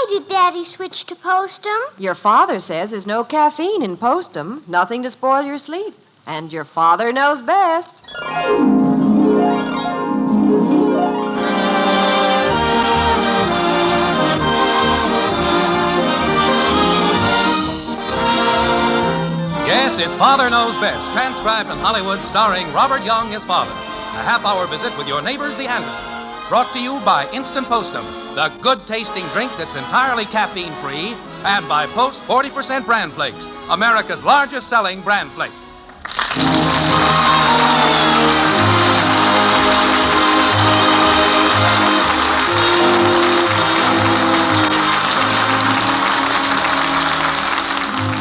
did Daddy switch to Postum? Your father says there's no caffeine in Postum, nothing to spoil your sleep. And your father knows best. Yes, it's Father Knows Best, transcribed in Hollywood, starring Robert Young as father. A half-hour visit with your neighbors, the Andersons. Brought to you by Instant Postum, the good-tasting drink that's entirely caffeine-free, and by Post 40% Bran Flakes, America's largest-selling bran flake.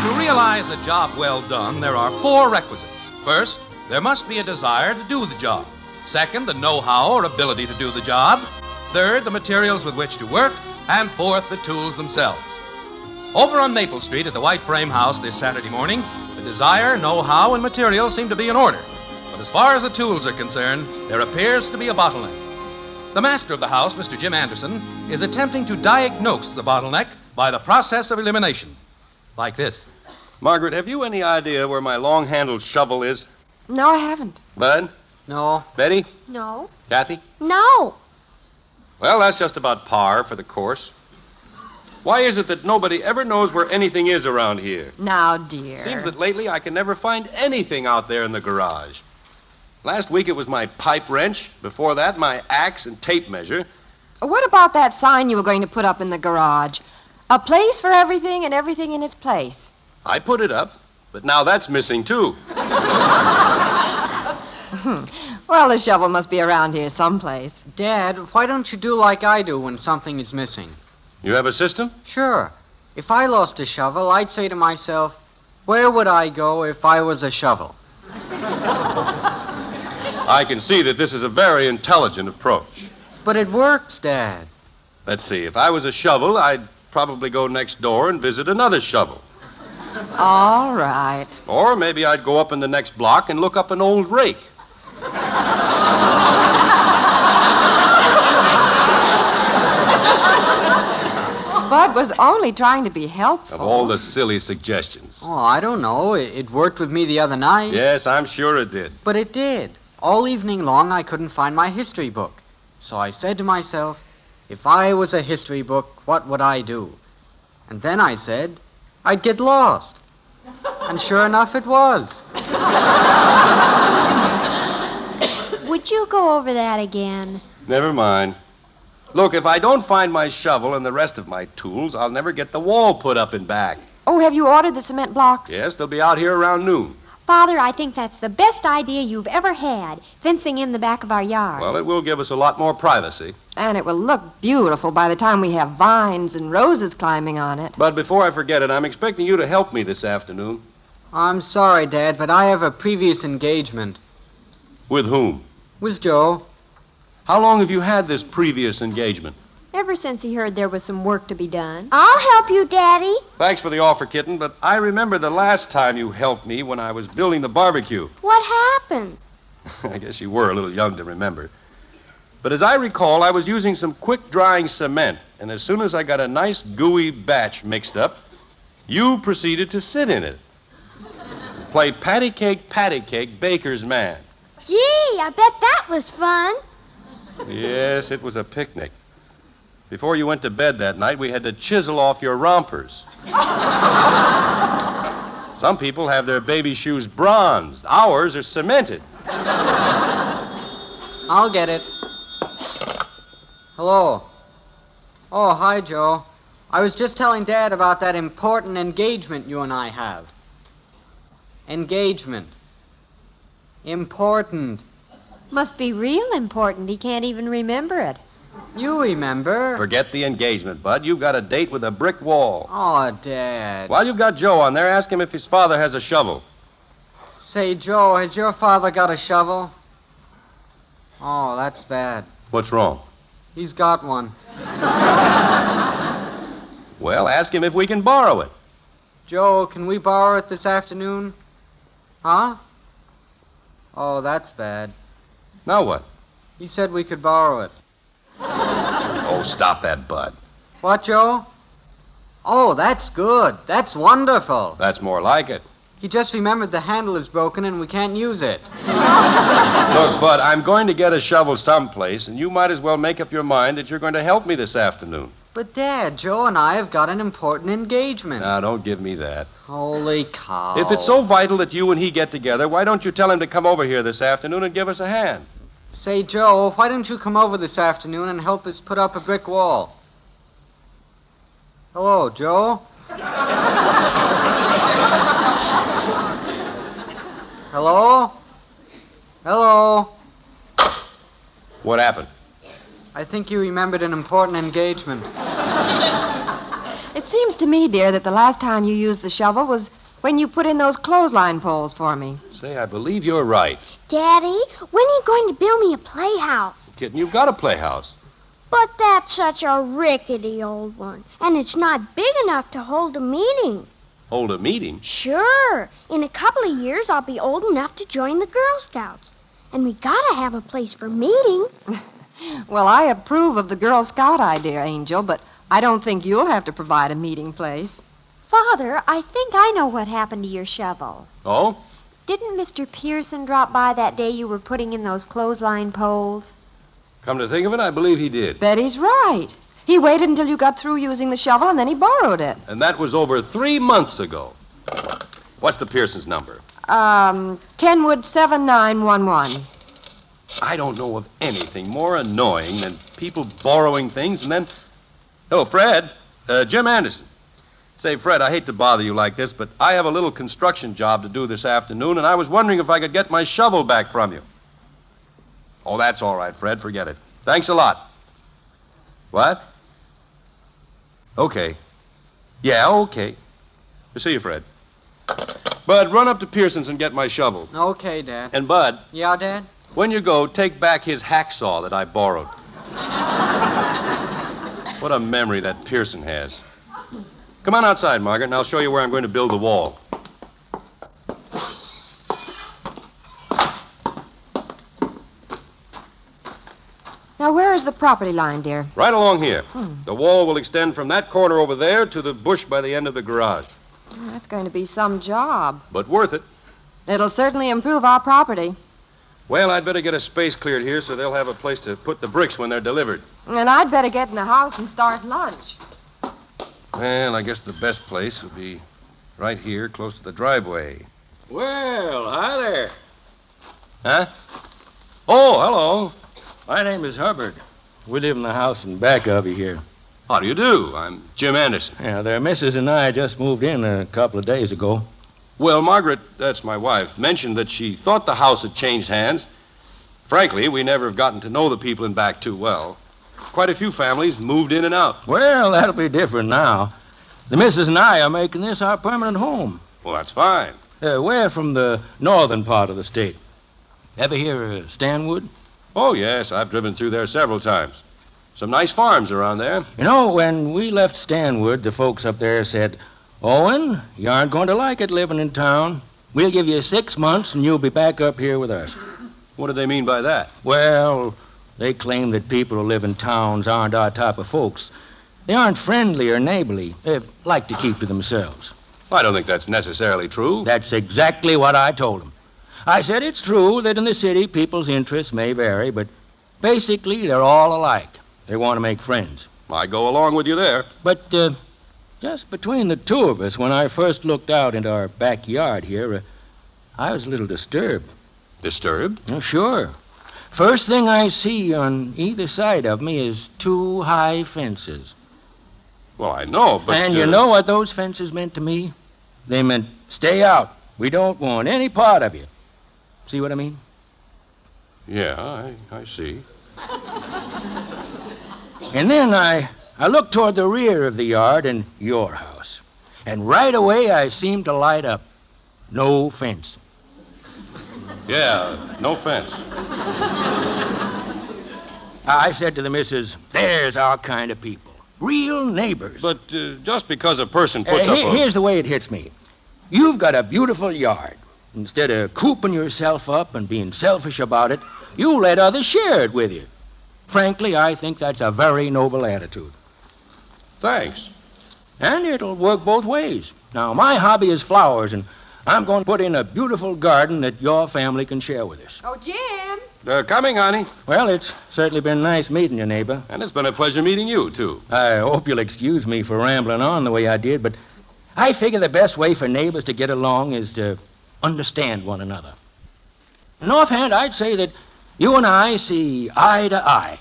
To realize a job well done, there are 4 requisites. First, there must be a desire to do the job. Second, the know-how or ability to do the job. Third, the materials with which to work. And fourth, the tools themselves. Over on Maple Street at the White Frame House this Saturday morning, the desire, know-how, and materials seem to be in order. But as far as the tools are concerned, there appears to be a bottleneck. The master of the house, Mr. Jim Anderson, is attempting to diagnose the bottleneck by the process of elimination. Like this. Margaret, have you any idea where my long-handled shovel is? No, I haven't. Bud? No. Betty? No. Kathy? No. Well, that's just about par for the course. Why is it that nobody ever knows where anything is around here? Now, dear. Seems that lately I can never find anything out there in the garage. Last week it was my pipe wrench. Before that, my axe and tape measure. What about that sign you were going to put up in the garage? A place for everything and everything in its place. I put it up, but now that's missing, too. Well, the shovel must be around here someplace. Dad, why don't you do like I do when something is missing? You have a system? Sure. If I lost a shovel, I'd say to myself, where would I go if I was a shovel? I can see that this is a very intelligent approach. But it works, Dad. Let's see, if I was a shovel, I'd probably go next door and visit another shovel. All right. Or maybe I'd go up in the next block and look up an old rake. Bud was only trying to be helpful. Of all the silly suggestions. Oh, I don't know. It worked with me the other night. Yes, I'm sure it did. But it did. All evening long, I couldn't find my history book. So I said to myself, if I was a history book, what would I do? And then I said, I'd get lost. And sure enough, it was. Would you go over that again? Never mind. Look, if I don't find my shovel and the rest of my tools, I'll never get the wall put up and back. Oh, have you ordered the cement blocks? Yes, they'll be out here around noon. Father, I think that's the best idea you've ever had, fencing in the back of our yard. Well, it will give us a lot more privacy. And it will look beautiful by the time we have vines and roses climbing on it. But before I forget it, I'm expecting you to help me this afternoon. I'm sorry, Dad, but I have a previous engagement. With whom? With Joe. How long have you had this previous engagement? Ever since he heard there was some work to be done. I'll help you, Daddy. Thanks for the offer, kitten, but I remember the last time you helped me when I was building the barbecue. What happened? I guess you were a little young to remember. But as I recall, I was using some quick-drying cement, and as soon as I got a nice gooey batch mixed up, you proceeded to sit in it. Play patty cake, baker's man. Gee, I bet that was fun. Yes, it was a picnic. Before you went to bed that night, we had to chisel off your rompers. Some people have their baby shoes bronzed. Ours are cemented. I'll get it. Hello. Oh, hi, Joe. I was just telling Dad about that important engagement you and I have. Engagement. Important. Must be real important. He can't even remember it. You remember. Forget the engagement, Bud. You've got a date with a brick wall. Oh, Dad. While you've got Joe on there, ask him if his father has a shovel. Say, Joe, has your father got a shovel? Oh, that's bad. What's wrong? He's got one. Well, ask him if we can borrow it. Joe, can we borrow it this afternoon? Huh? Oh, that's bad. Now what? He said we could borrow it. Oh, stop that, Bud. What, Joe? Oh, that's good. That's wonderful. That's more like it. He just remembered the handle is broken and we can't use it. Look, Bud, I'm going to get a shovel someplace, and you might as well make up your mind that you're going to help me this afternoon. But, Dad, Joe and I have got an important engagement. Now, don't give me that. Holy cow. If it's so vital that you and he get together, why don't you tell him to come over here this afternoon and give us a hand? Say, Joe, why don't you come over this afternoon and help us put up a brick wall? Hello, Joe? Hello? Hello? What happened? I think you remembered an important engagement. It seems to me, dear, that the last time you used the shovel was when you put in those clothesline poles for me. Say, I believe you're right. Daddy, when are you going to build me a playhouse? Kitten, you've got a playhouse. But that's such a rickety old one, and it's not big enough to hold a meeting. Hold a meeting? Sure. In a couple of years, I'll be old enough to join the Girl Scouts. And we gotta have a place for meeting. Well, I approve of the Girl Scout idea, Angel, but I don't think you'll have to provide a meeting place. Father, I think I know what happened to your shovel. Oh? Didn't Mr. Pearson drop by that day you were putting in those clothesline poles? Come to think of it, I believe he did. Betty's right. He waited until you got through using the shovel, and then he borrowed it. And that was over 3 months ago. What's the Pearson's number? Kenwood 7911. I don't know of anything more annoying than people borrowing things and then... Oh, Fred. Jim Anderson. Say, Fred, I hate to bother you like this, but I have a little construction job to do this afternoon, and I was wondering if I could get my shovel back from you. Oh, that's all right, Fred. Forget it. Thanks a lot. What? Okay. Yeah, okay. See you, Fred. Bud, run up to Pearson's and get my shovel. Okay, Dad. And, Bud, Yeah, Dad? when you go, take back his hacksaw that I borrowed. What a memory that Pearson has. Come on outside, Margaret, and I'll show you where I'm going to build the wall. Now, where is the property line, dear? Right along here. The wall will extend from that corner over there to the bush by the end of the garage. That's going to be some job. But worth it. It'll certainly improve our property. Well, I'd better get a space cleared here so they'll have a place to put the bricks when they're delivered. And I'd better get in the house and start lunch. Well, I guess the best place would be right here, close to the driveway. Well, hi there. Huh? Oh, hello. My name is Hubbard. We live in the house in back of you here. How do you do? I'm Jim Anderson. Yeah, their missus and I just moved in a couple of days ago. Well, Margaret, that's my wife, mentioned that she thought the house had changed hands. Frankly, we never have gotten to know the people in back too well. Quite a few families moved in and out. Well, that'll be different now. The missus and I are making this our permanent home. Well, that's fine. We're from the northern part of the state. Ever hear of Stanwood? Oh, yes, I've driven through there several times. Some nice farms around there. You know, when we left Stanwood, the folks up there said, Owen, you aren't going to like it living in town. We'll give you 6 months and you'll be back up here with us. What do they mean by that? Well, they claim that people who live in towns aren't our type of folks. They aren't friendly or neighborly. They like to keep to themselves. I don't think that's necessarily true. That's exactly what I told them. I said it's true that in the city people's interests may vary, but basically they're all alike. They want to make friends. I go along with you there. But just between the two of us, when I first looked out into our backyard here, I was a little disturbed. Disturbed? Oh, sure. First thing I see on either side of me is 2 high fences. Well, I know, but... And you know what those fences meant to me? They meant, stay out. We don't want any part of you. See what I mean? Yeah, I see. And then I looked toward the rear of the yard and your house. And right away I seemed to light up. No fence. Yeah, no fence. I said to the missus, there's our kind of people. Real neighbors. But just because a person puts up a... Here's the way it hits me. You've got a beautiful yard. Instead of cooping yourself up and being selfish about it, you let others share it with you. Frankly, I think that's a very noble attitude. Thanks. And it'll work both ways. Now, my hobby is flowers, and I'm going to put in a beautiful garden that your family can share with us. Oh, Jim. They're coming, honey. Well, it's certainly been nice meeting you, neighbor. And it's been a pleasure meeting you, too. I hope you'll excuse me for rambling on the way I did, but I figure the best way for neighbors to get along is to understand one another. And offhand, I'd say that you and I see eye to eye.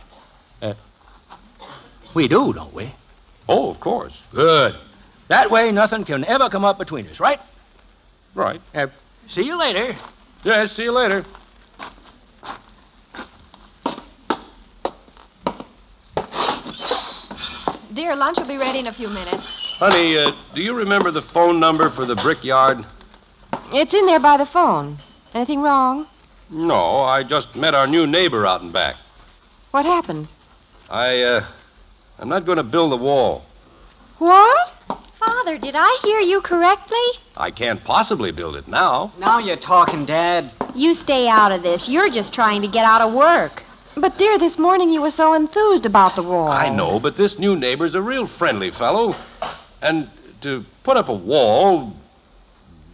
We do, don't we? Oh, of course. Good. That way, nothing can ever come up between us, right? Right. See you later. Yes, see you later. Dear, lunch will be ready in a few minutes. Honey, do you remember the phone number for the brickyard? It's in there by the phone. Anything wrong? No, I just met our new neighbor out and back. What happened? I'm not going to build the wall. What? Father, did I hear you correctly? I can't possibly build it now. Now you're talking, Dad. You stay out of this. You're just trying to get out of work. But, dear, this morning you were so enthused about the wall. I know, but this new neighbor's a real friendly fellow. And to put up a wall,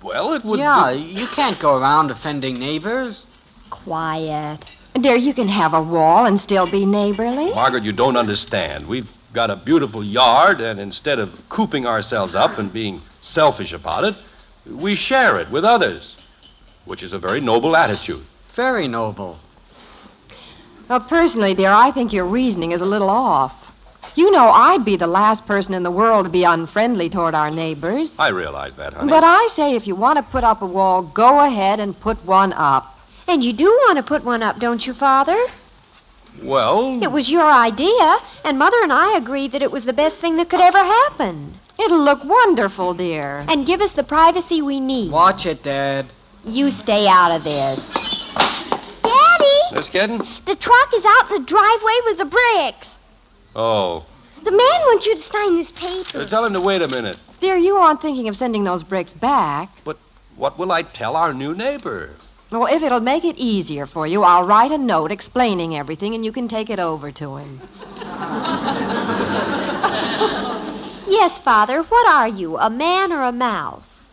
well, it would... Yeah, you can't go around offending neighbors. Quiet. Dear, you can have a wall and still be neighborly. Margaret, you don't understand. We've got a beautiful yard, and instead of cooping ourselves up and being selfish about it, we share it with others, which is a very noble attitude. Very noble. Well, personally, dear, I think your reasoning is a little off. You know I'd be the last person in the world to be unfriendly toward our neighbors. I realize that, honey. But I say if you want to put up a wall, go ahead and put one up. And you do want to put one up, don't you, Father? Well... It was your idea, and Mother and I agreed that it was the best thing that could ever happen. It'll look wonderful, dear. And give us the privacy we need. Watch it, Dad. You stay out of this. Daddy! Miss Kedden? The truck is out in the driveway with the bricks. Oh. The man wants you to sign this paper. Tell him to wait a minute. Dear, you aren't thinking of sending those bricks back. But what will I tell our new neighbor? Well, if it'll make it easier for you, I'll write a note explaining everything, and you can take it over to him. Yes, Father, what are you, a man or a mouse?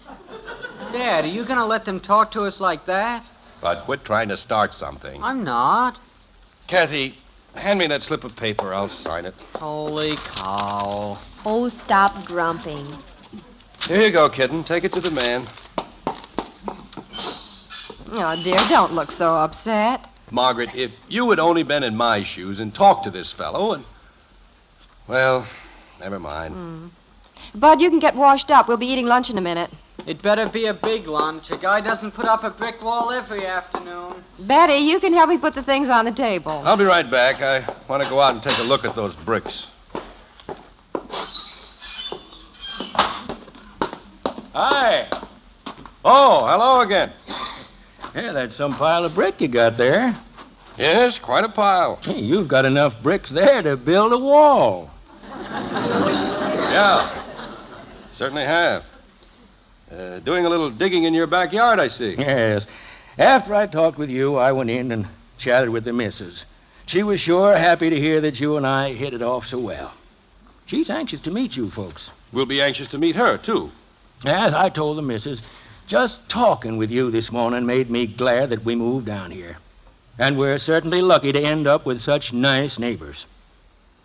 Dad, are you going to let them talk to us like that? But quit trying to start something. I'm not. Kathy, hand me that slip of paper. I'll sign it. Holy cow. Oh, stop grumping. Here you go, kitten. Take it to the man. Oh, dear, don't look so upset. Margaret, if you had only been in my shoes and talked to this fellow and... Well, never mind. Bud, you can get washed up. We'll be eating lunch in a minute. It better be a big lunch. A guy doesn't put up a brick wall every afternoon. Betty, you can help me put the things on the table. I'll be right back. I want to go out and take a look at those bricks. Hi. Oh, hello again. Yeah, that's some pile of brick you got there. Yes, quite a pile. Hey, you've got enough bricks there to build a wall. Yeah, certainly have. Doing a little digging in your backyard, I see. Yes. After I talked with you, I went in and chatted with the missus. She was sure happy to hear that you and I hit it off so well. She's anxious to meet you folks. We'll be anxious to meet her, too. As I told the missus, just talking with you this morning made me glad that we moved down here. And we're certainly lucky to end up with such nice neighbors.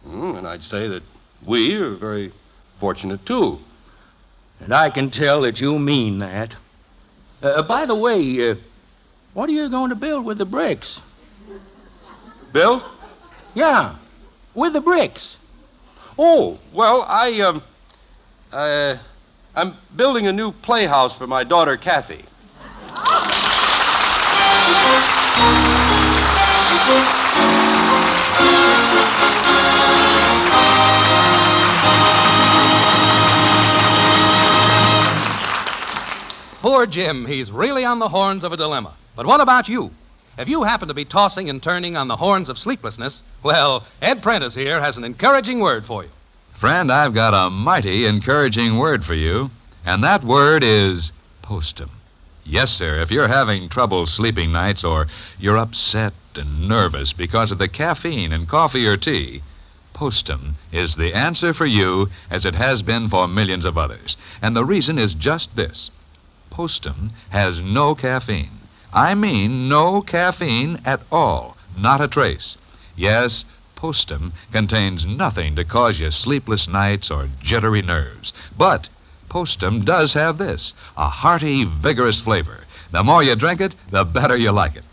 And I'd say that we are very fortunate, too. And I can tell that you mean that. By the way, what are you going to build with the bricks? Bill? Yeah, with the bricks. Oh, well, I'm building a new playhouse for my daughter, Kathy. Poor Jim, he's really on the horns of a dilemma. But what about you? If you happen to be tossing and turning on the horns of sleeplessness, well, Ed Prentice here has an encouraging word for you. Friend, I've got a mighty encouraging word for you, and that word is postum. Yes, sir, if you're having trouble sleeping nights or you're upset and nervous because of the caffeine in coffee or tea, Postum is the answer for you as it has been for millions of others. And the reason is just this. Postum has no caffeine. I mean no caffeine at all, not a trace. Yes, Postum contains nothing to cause you sleepless nights or jittery nerves. But Postum does have this, a hearty, vigorous flavor. The more you drink it, the better you like it.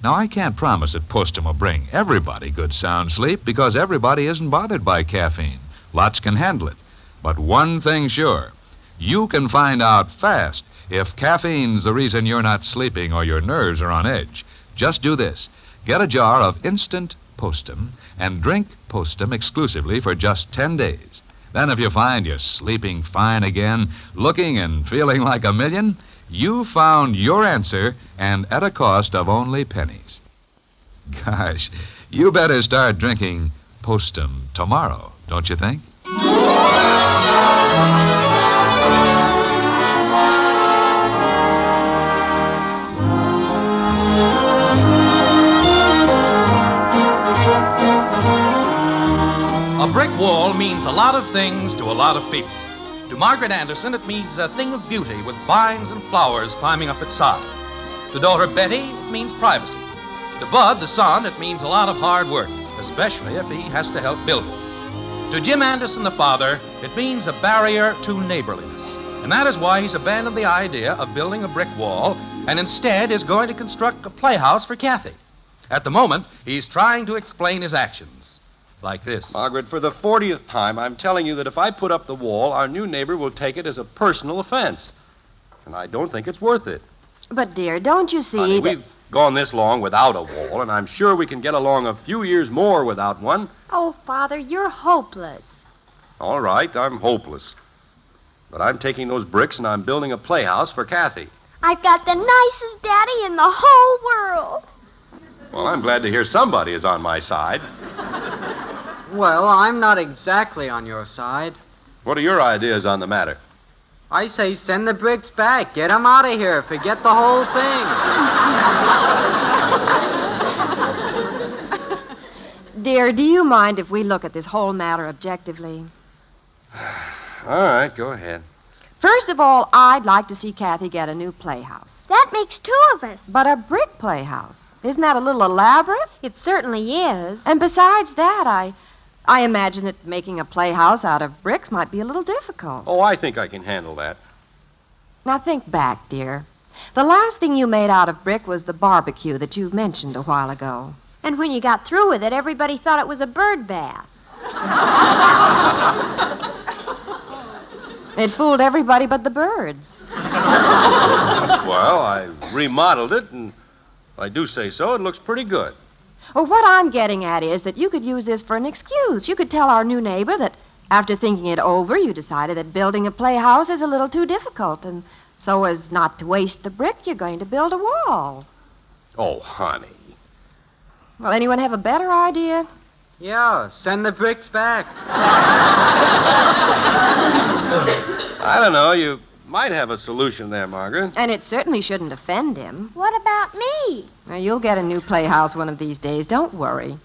Now, I can't promise that Postum will bring everybody good sound sleep because everybody isn't bothered by caffeine. Lots can handle it. But one thing's sure, you can find out fast if caffeine's the reason you're not sleeping or your nerves are on edge. Just do this. Get a jar of instant Postum and drink Postum exclusively for just 10 days. Then if you find you're sleeping fine again, looking and feeling like a million, you found your answer and at a cost of only pennies. Gosh, you better start drinking Postum tomorrow, don't you think? A brick wall means a lot of things to a lot of people. To Margaret Anderson, it means a thing of beauty with vines and flowers climbing up its side. To daughter Betty, it means privacy. To Bud, the son, it means a lot of hard work, especially if he has to help build it. To Jim Anderson, the father, it means a barrier to neighborliness. And that is why he's abandoned the idea of building a brick wall and instead is going to construct a playhouse for Kathy. At the moment, he's trying to explain his actions. Like this. Margaret, for the 40th time, I'm telling you that if I put up the wall, our new neighbor will take it as a personal offense. And I don't think it's worth it. But, dear, don't you see Honey, that... we've gone this long without a wall, and I'm sure we can get along a few years more without one. Oh, Father, you're hopeless. All right, I'm hopeless. But I'm taking those bricks and I'm building a playhouse for Kathy. I've got the nicest daddy in the whole world. Well, I'm glad to hear somebody is on my side. Well, I'm not exactly on your side. What are your ideas on the matter? I say send the bricks back. Get them out of here. Forget the whole thing. Dear, do you mind if we look at this whole matter objectively? All right, go ahead. First of all, I'd like to see Kathy get a new playhouse. That makes two of us. But a brick playhouse. Isn't that a little elaborate? It certainly is. And besides that, I imagine that making a playhouse out of bricks might be a little difficult. Oh, I think I can handle that. Now think back, dear. The last thing you made out of brick was the barbecue that you mentioned a while ago. And when you got through with it, everybody thought it was a bird bath. It fooled everybody but the birds. Well, I remodeled it, and if I do say so, it looks pretty good. Well, what I'm getting at is that you could use this for an excuse. You could tell our new neighbor that after thinking it over, you decided that building a playhouse is a little too difficult, and so as not to waste the brick, you're going to build a wall. Oh, honey. Well, anyone have a better idea? Yeah, send the bricks back. I don't know. You might have a solution there, Margaret. And it certainly shouldn't offend him. What about me? Now, you'll get a new playhouse one of these days. Don't worry.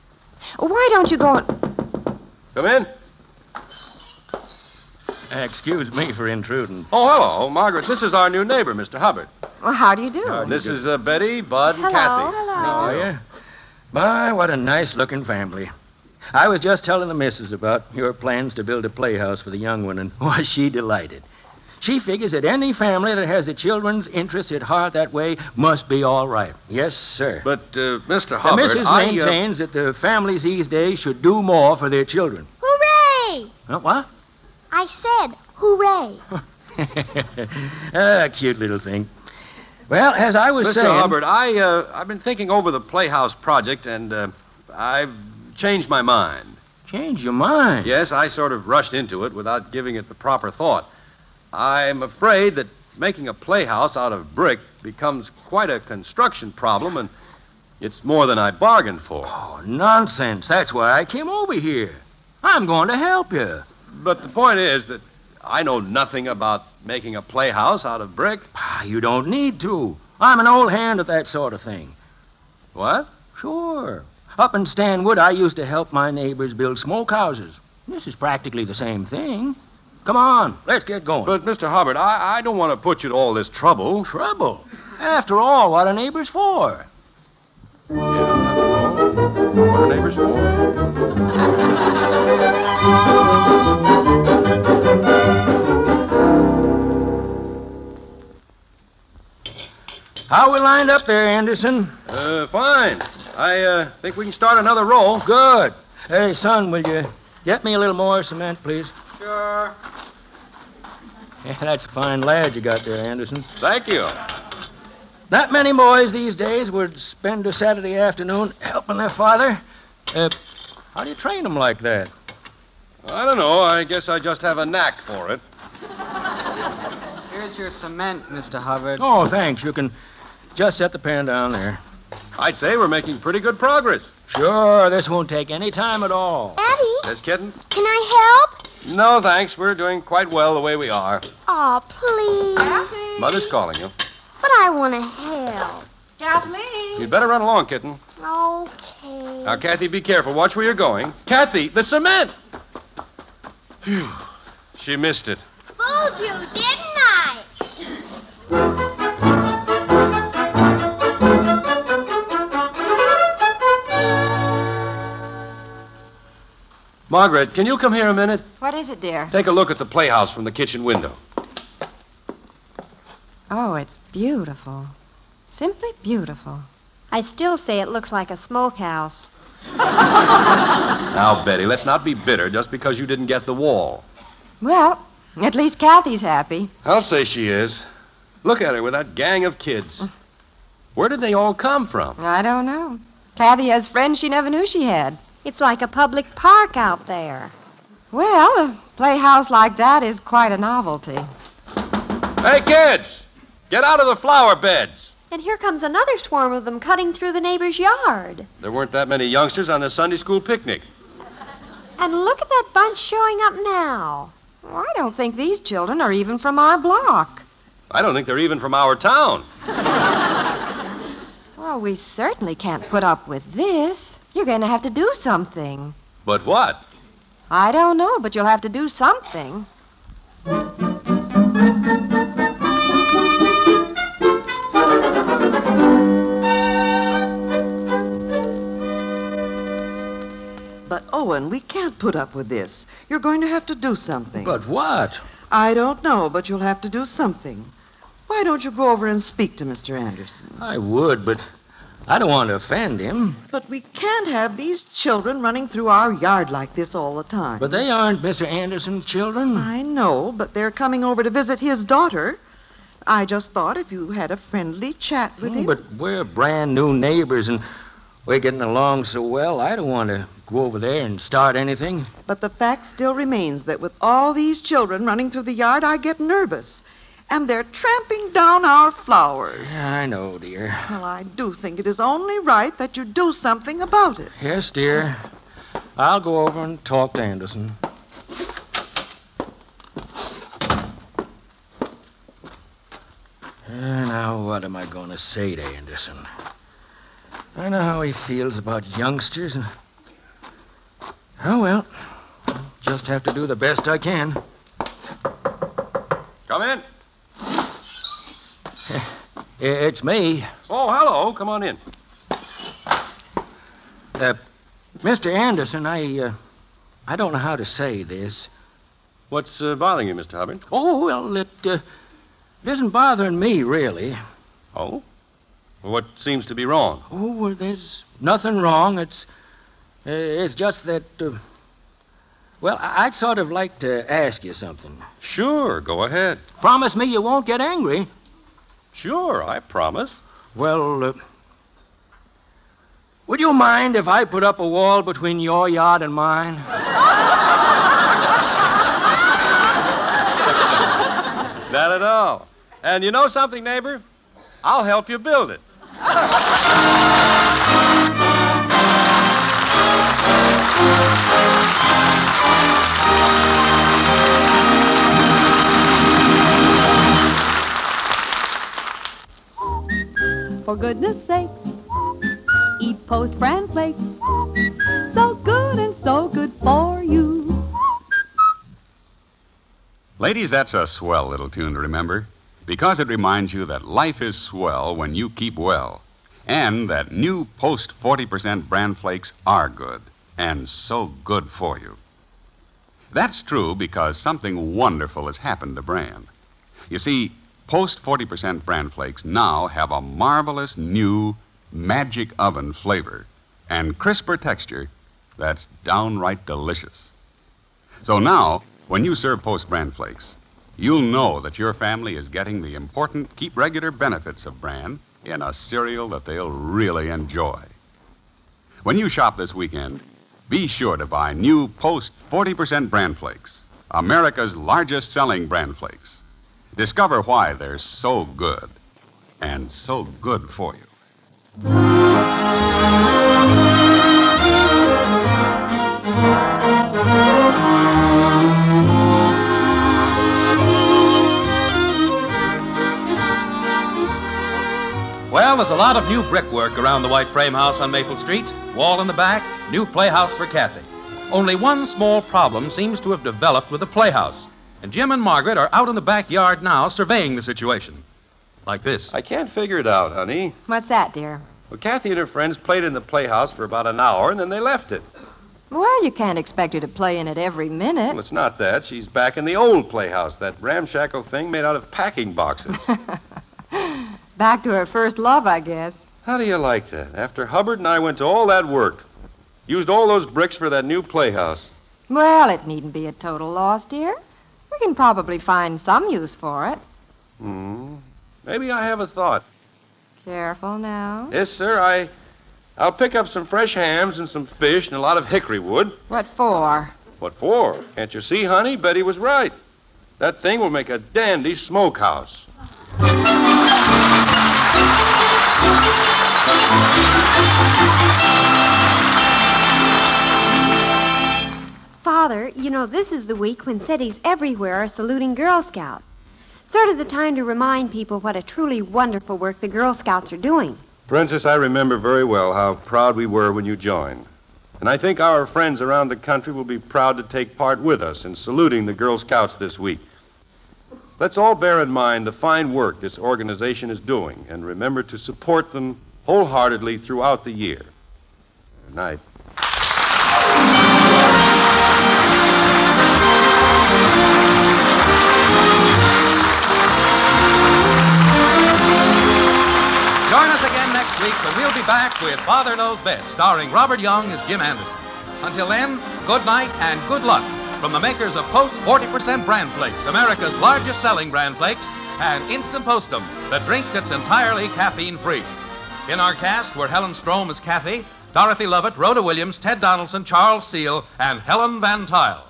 Why don't you go and... Come in. Excuse me for intruding. Oh, hello, Margaret. This is our new neighbor, Mr. Hubbard. Well, how do you do? This is Betty, Bud, and Hello, Kathy. hello. Oh, yeah? My, what a nice-looking family. I was just telling the missus about your plans to build a playhouse for the young one, and was she delighted. She figures that any family that has the children's interests at heart that way must be all right. Yes, sir. But, Mr. The Hubbard, missus maintains that the families these days should do more for their children. Hooray! What? I said hooray. Cute little thing. Well, as I was Mr. saying... Hubbard, I've been thinking over the playhouse project, and I've changed my mind. Change your mind? Yes, I sort of rushed into it without giving it the proper thought. I'm afraid that making a playhouse out of brick becomes quite a construction problem, and it's more than I bargained for. Oh, nonsense. That's why I came over here. I'm going to help you. But the point is that I know nothing about making a playhouse out of brick. You don't need to. I'm an old hand at that sort of thing. What? Sure. Up in Stanwood, I used to help my neighbors build smokehouses. This is practically the same thing. Come on, let's get going. But, Mr. Hubbard, I don't want to put you to all this trouble. Trouble? After all, what are neighbors for? Yeah, after all, what are neighbors for? How we lined up there, Anderson? Fine. I think we can start another roll. Good. Hey, son, will you get me a little more cement, please? Sure. Yeah, that's a fine lad you got there, Anderson. Thank you. Not many boys these days would spend a Saturday afternoon helping their father. How do you train them like that? I don't know. I guess I just have a knack for it. Here's your cement, Mr. Hubbard. Oh, thanks. You can just set the pan down there. I'd say we're making pretty good progress. Sure, this won't take any time at all. Daddy, Yes, kitten? can I help? No, thanks. We're doing quite well the way we are. Oh, please. Mother's calling you. But I want to help. Kathleen! You'd better run along, kitten. Okay. Now, Kathy, be careful. Watch where you're going. Kathy, the cement! Phew. She missed it. Fooled you, didn't I? Margaret, can you come here a minute? What is it, dear? Take a look at the playhouse from the kitchen window. Oh, it's beautiful. Simply beautiful. I still say it looks like a smokehouse. Now, Betty, let's not be bitter just because you didn't get the wall. Well, at least Kathy's happy. I'll say she is. Look at her with that gang of kids. Where did they all come from? I don't know. Kathy has friends she never knew she had. It's like a public park out there. Well, a playhouse like that is quite a novelty. Hey, kids! Get out of the flower beds! And here comes another swarm of them cutting through the neighbor's yard. There weren't that many youngsters on the Sunday school picnic. And look at that bunch showing up now. Well, I don't think these children are even from our block. I don't think they're even from our town. Well, we certainly can't put up with this. You're going to have to do something. But what? I don't know, but you'll have to do something. But, Owen, we can't put up with this. You're going to have to do something. But what? I don't know, but you'll have to do something. Why don't you go over and speak to Mr. Anderson? I would, but I don't want to offend him. But we can't have these children running through our yard like this all the time. But they aren't Mr. Anderson's children. I know, but they're coming over to visit his daughter. I just thought if you had a friendly chat with him. But we're brand new neighbors, and we're getting along so well, I don't want to go over there and start anything. But the fact still remains that with all these children running through the yard, I get nervous. And they're tramping down our flowers. I know, dear. Well, I do think it is only right that you do something about it. Yes, dear. I'll go over and talk to Anderson. Now, what am I going to say to Anderson? I know how he feels about youngsters. Oh, well, just have to do the best I can. Come in. It's me. Oh, hello. Come on in. Mr. Anderson, I don't know how to say this. What's bothering you, Mr. Hubbard? Oh, well, it isn't bothering me, really. Oh? Well, what seems to be wrong? Oh, well, there's nothing wrong. It's just that, well, I'd sort of like to ask you something. Sure, go ahead. Promise me you won't get angry. Sure, I promise. Well, would you mind if I put up a wall between your yard and mine? Not at all. And you know something, neighbor? I'll help you build it. For goodness sake, eat Post Bran Flakes. So good and so good for you. Ladies, that's a swell little tune to remember, because it reminds you that life is swell when you keep well, and that new Post 40% bran flakes are good, and so good for you. That's true because something wonderful has happened to bran. You see, Post 40% bran flakes now have a marvelous new magic oven flavor and crisper texture that's downright delicious. So now, when you serve Post bran flakes, you'll know that your family is getting the important keep regular benefits of bran in a cereal that they'll really enjoy. When you shop this weekend, be sure to buy new Post 40% bran flakes, America's largest selling bran flakes. Discover why they're so good and so good for you. Well, there's a lot of new brickwork around the white frame house on Maple Street. Wall in the back, new playhouse for Kathy. Only one small problem seems to have developed with the playhouse. And Jim and Margaret are out in the backyard now surveying the situation. Like this. I can't figure it out, honey. What's that, dear? Well, Kathy and her friends played in the playhouse for about an hour, and then they left it. Well, you can't expect her to play in it every minute. Well, it's not that. She's back in the old playhouse, that ramshackle thing made out of packing boxes. Back to her first love, I guess. How do you like that? After Hubbard and I went to all that work, used all those bricks for that new playhouse. Well, it needn't be a total loss, dear. We can probably find some use for it. Maybe I have a thought. Careful now. Yes, sir. I'll pick up some fresh hams and some fish and a lot of hickory wood. What for? What for? Can't you see, honey? Betty was right. That thing will make a dandy smokehouse. Father, you know, this is the week when cities everywhere are saluting Girl Scouts. Sort of the time to remind people what a truly wonderful work the Girl Scouts are doing. Princess, I remember very well how proud we were when you joined. And I think our friends around the country will be proud to take part with us in saluting the Girl Scouts this week. Let's all bear in mind the fine work this organization is doing and remember to support them wholeheartedly throughout the year. Good night. Join us again next week when we'll be back with Father Knows Best, starring Robert Young as Jim Anderson. Until then, good night and good luck from the makers of Post 40% Bran Flakes, America's largest selling Bran Flakes, and Instant Postum, the drink that's entirely caffeine-free. In our cast were Helen Strome as Kathy, Dorothy Lovett, Rhoda Williams, Ted Donaldson, Charles Seal, and Helen Van Tuyl.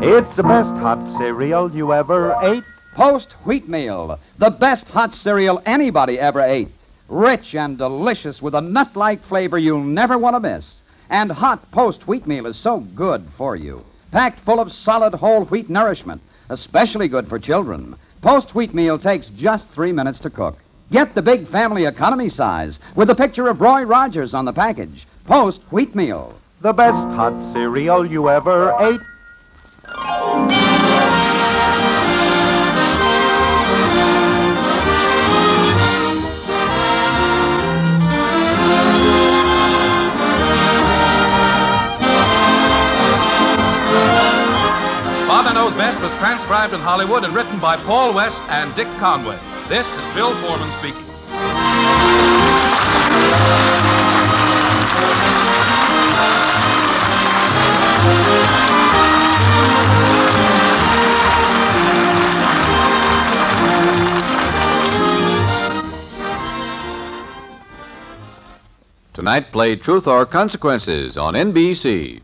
It's the best hot cereal you ever ate. Post Wheatmeal, the best hot cereal anybody ever ate. Rich and delicious with a nut-like flavor you'll never want to miss. And hot Post Wheatmeal is so good for you. Packed full of solid whole wheat nourishment, especially good for children. Post Wheatmeal takes just 3 minutes to cook. Get the big family economy size with the picture of Roy Rogers on the package. Post Wheatmeal. The best hot cereal you ever ate. Father Knows Best was transcribed in Hollywood and written by Paul West and Dick Conway. This is Bill Foreman speaking. Tonight, play Truth or Consequences on NBC.